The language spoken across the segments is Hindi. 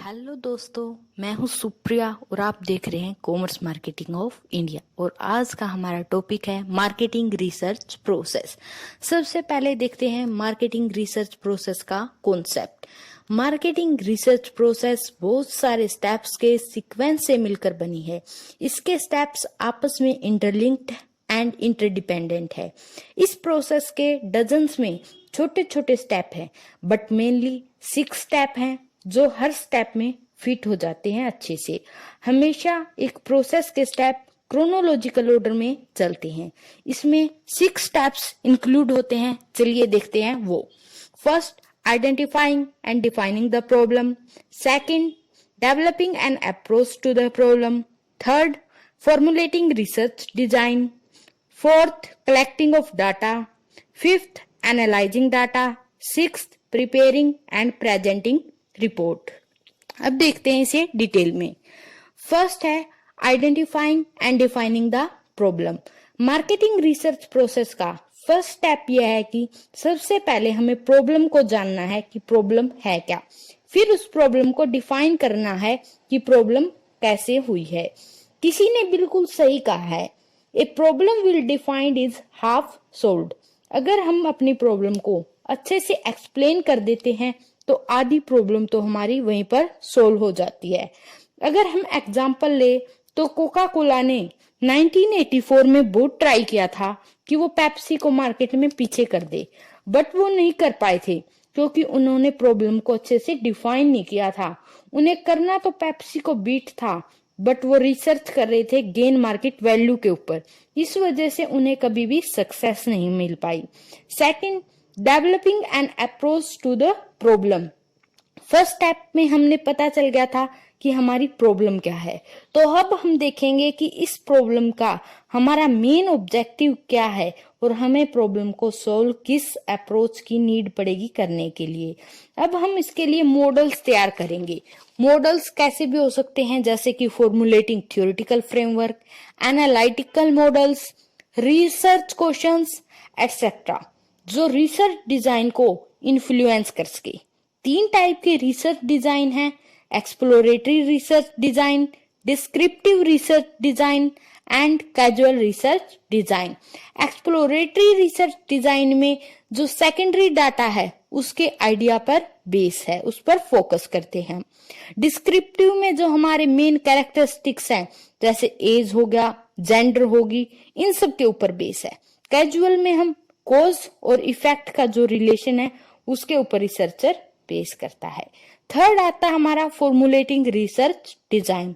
हेलो दोस्तों, मैं हूं सुप्रिया और आप देख रहे हैं कॉमर्स मार्केटिंग ऑफ इंडिया। और आज का हमारा टॉपिक है मार्केटिंग रिसर्च प्रोसेस। सबसे पहले देखते हैं मार्केटिंग रिसर्च प्रोसेस का कॉन्सेप्ट। मार्केटिंग रिसर्च प्रोसेस बहुत सारे स्टेप्स के सीक्वेंस से मिलकर बनी है। इसके स्टेप्स आपस में इंटरलिंक्ड एंड इंटरडिपेंडेंट है। इस प्रोसेस के डजन्स में छोटे छोटे स्टेप हैं, बट मेनली 6 स्टेप हैं जो हर स्टेप में फिट हो जाते हैं अच्छे से। हमेशा एक प्रोसेस के स्टेप क्रोनोलॉजिकल ऑर्डर में चलते हैं। इसमें 6 स्टेप्स इंक्लूड होते हैं। चलिए देखते हैं वो। First, identifying and defining the problem. Second, developing an approach to the problem. Third, formulating research design. Fourth, collecting of data. Fifth, analysing data. Sixth, preparing and presenting report. अब देखते हैं इसे डिटेल में। फर्स्ट है identifying and defining the problem. Marketing research process का फर्स्ट स्टेप यह है कि सबसे पहले हमें प्रॉब्लम को जानना है कि प्रॉब्लम है क्या। फिर उस प्रॉब्लम को डिफाइन करना है कि प्रॉब्लम कैसे हुई है। किसी ने बिल्कुल सही कहा है, a problem will defined is half sold. अगर हम अपनी प्रॉब्लम को अच्छे से एक्सप्लेन कर देते हैं तो आधी प्रॉब्लम तो हमारी वहीं पर सोल्व हो जाती है। अगर हम एग्जाम्पल ले तो कोका कोला ने 1984 में बहुत ट्राई किया था कि वो पेप्सी को मार्केट में पीछे कर दे, बट वो नहीं कर पाए थे क्योंकि उन्होंने प्रॉब्लम को अच्छे से डिफाइन नहीं किया था। उन्हें करना तो पेप्सी को बीट था, बट वो रिसर्च कर रहे थे गेन मार्केट वैल्यू के ऊपर। इस वजह से उन्हें कभी भी सक्सेस नहीं मिल पाई। Second, developing an approach to the problem. First step में हमने पता चल गया था कि हमारी प्रॉब्लम क्या है, तो अब हम देखेंगे कि इस प्रॉब्लम का हमारा मेन ऑब्जेक्टिव क्या है और हमें प्रॉब्लम को सोल्व किस अप्रोच की नीड पड़ेगी करने के लिए। अब हम इसके लिए मॉडल्स तैयार करेंगे। मॉडल्स कैसे भी हो सकते हैं, जैसे कि formulating theoretical framework, analytical models, research questions etcetera, जो रिसर्च डिजाइन को इन्फ्लुएंस कर सके। 3 टाइप के रिसर्च डिजाइन हैं, exploratory research design, descriptive research design and casual research design. Exploratory research design में जो सेकेंडरी डाटा है उसके आइडिया पर बेस है, उस पर फोकस करते हैं। डिस्क्रिप्टिव में जो हमारे मेन कैरेक्टरिस्टिक्स हैं, जैसे एज हो गया, जेंडर होगी, इन सब के ऊपर बेस है। कैजुअल में हम कॉज और इफेक्ट का जो रिलेशन है उसके ऊपर रिसर्चर बेस करता है। थर्ड आता है हमारा formulating research design.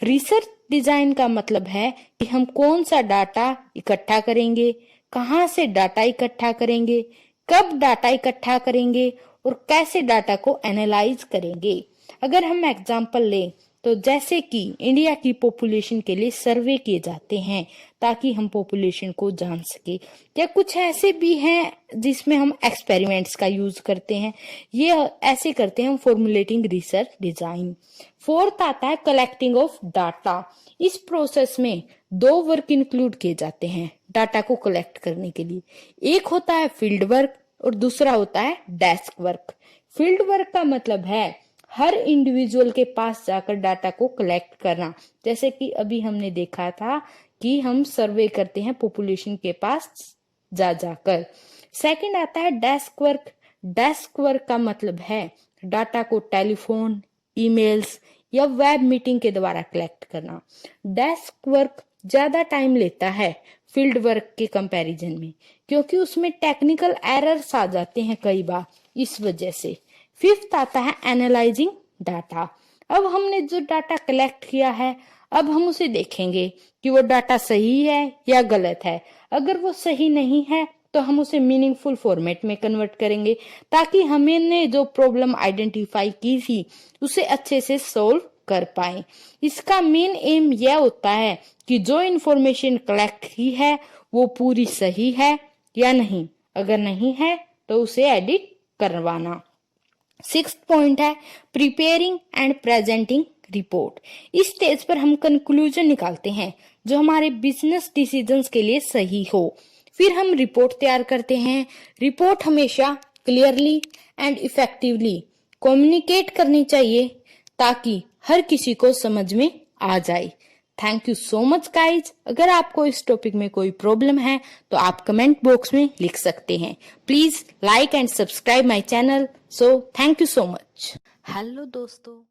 Research design का मतलब है कि हम कौन सा डाटा इकट्ठा करेंगे, कहां से डाटा इकट्ठा करेंगे, कब डाटा इकट्ठा करेंगे और कैसे डाटा को एनालाइज करेंगे। अगर हम एग्जांपल लें तो जैसे कि इंडिया की पॉपुलेशन के लिए सर्वे किए जाते हैं ताकि हम पॉपुलेशन को जान सके, या कुछ ऐसे भी हैं जिसमें हम एक्सपेरिमेंट्स का यूज करते हैं। ये ऐसे करते हैं हम फॉर्मुलेटिंग रिसर्च डिजाइन। फोर्थ आता है कलेक्टिंग ऑफ डाटा। इस प्रोसेस में 2 वर्क इंक्लूड किए जाते हैं डाटा को कलेक्ट करने के लिए। एक होता है फील्ड वर्क और दूसरा होता है डेस्क वर्क। फील्ड वर्क का मतलब है हर इंडिविजुअल के पास जाकर डाटा को कलेक्ट करना, जैसे कि अभी हमने देखा था कि हम सर्वे करते हैं पॉपुलेशन के पास जा जाकर। सेकंड आता है डेस्क वर्क। डेस्क वर्क का मतलब है डाटा को टेलीफोन, ईमेल्स या वेब मीटिंग के द्वारा कलेक्ट करना। डेस्क वर्क ज्यादा टाइम लेता है फील्ड वर्क के कंपैरिजन में, क्योंकि उसमें टेक्निकल एरर्स आ जाते हैं कई बार, इस वजह से। फिफ्थ आता है एनालाइजिंग डाटा। अब हमने जो डाटा कलेक्ट किया है, अब हम उसे देखेंगे कि वो डाटा सही है या गलत है। अगर वो सही नहीं है तो हम उसे मीनिंगफुल फॉर्मेट में कन्वर्ट करेंगे ताकि हमने जो प्रॉब्लम आइडेंटिफाई की थी उसे अच्छे से सोल्व कर पाए। इसका मेन एम यह होता है कि जो इंफॉर्मेशन कलेक्ट की है वो पूरी सही है या नहीं। अगर नहीं है तो उसे एडिट करवाना। 6th पॉइंट है प्रिपेयरिंग एंड प्रेजेंटिंग रिपोर्ट। इस स्टेज पर हम कंक्लूजन निकालते हैं जो हमारे बिजनेस डिसीजंस के लिए सही हो। फिर हम रिपोर्ट तैयार करते हैं। रिपोर्ट हमेशा क्लियरली एंड इफेक्टिवली कम्युनिकेट करनी चाहिए ताकि हर किसी को समझ में आ जाए। Thank you so much guys. अगर आपको इस टॉपिक में कोई प्रॉब्लम है तो आप कमेंट बॉक्स में लिख सकते हैं। Please like and subscribe my channel. So thank you so much. Hello दोस्तों।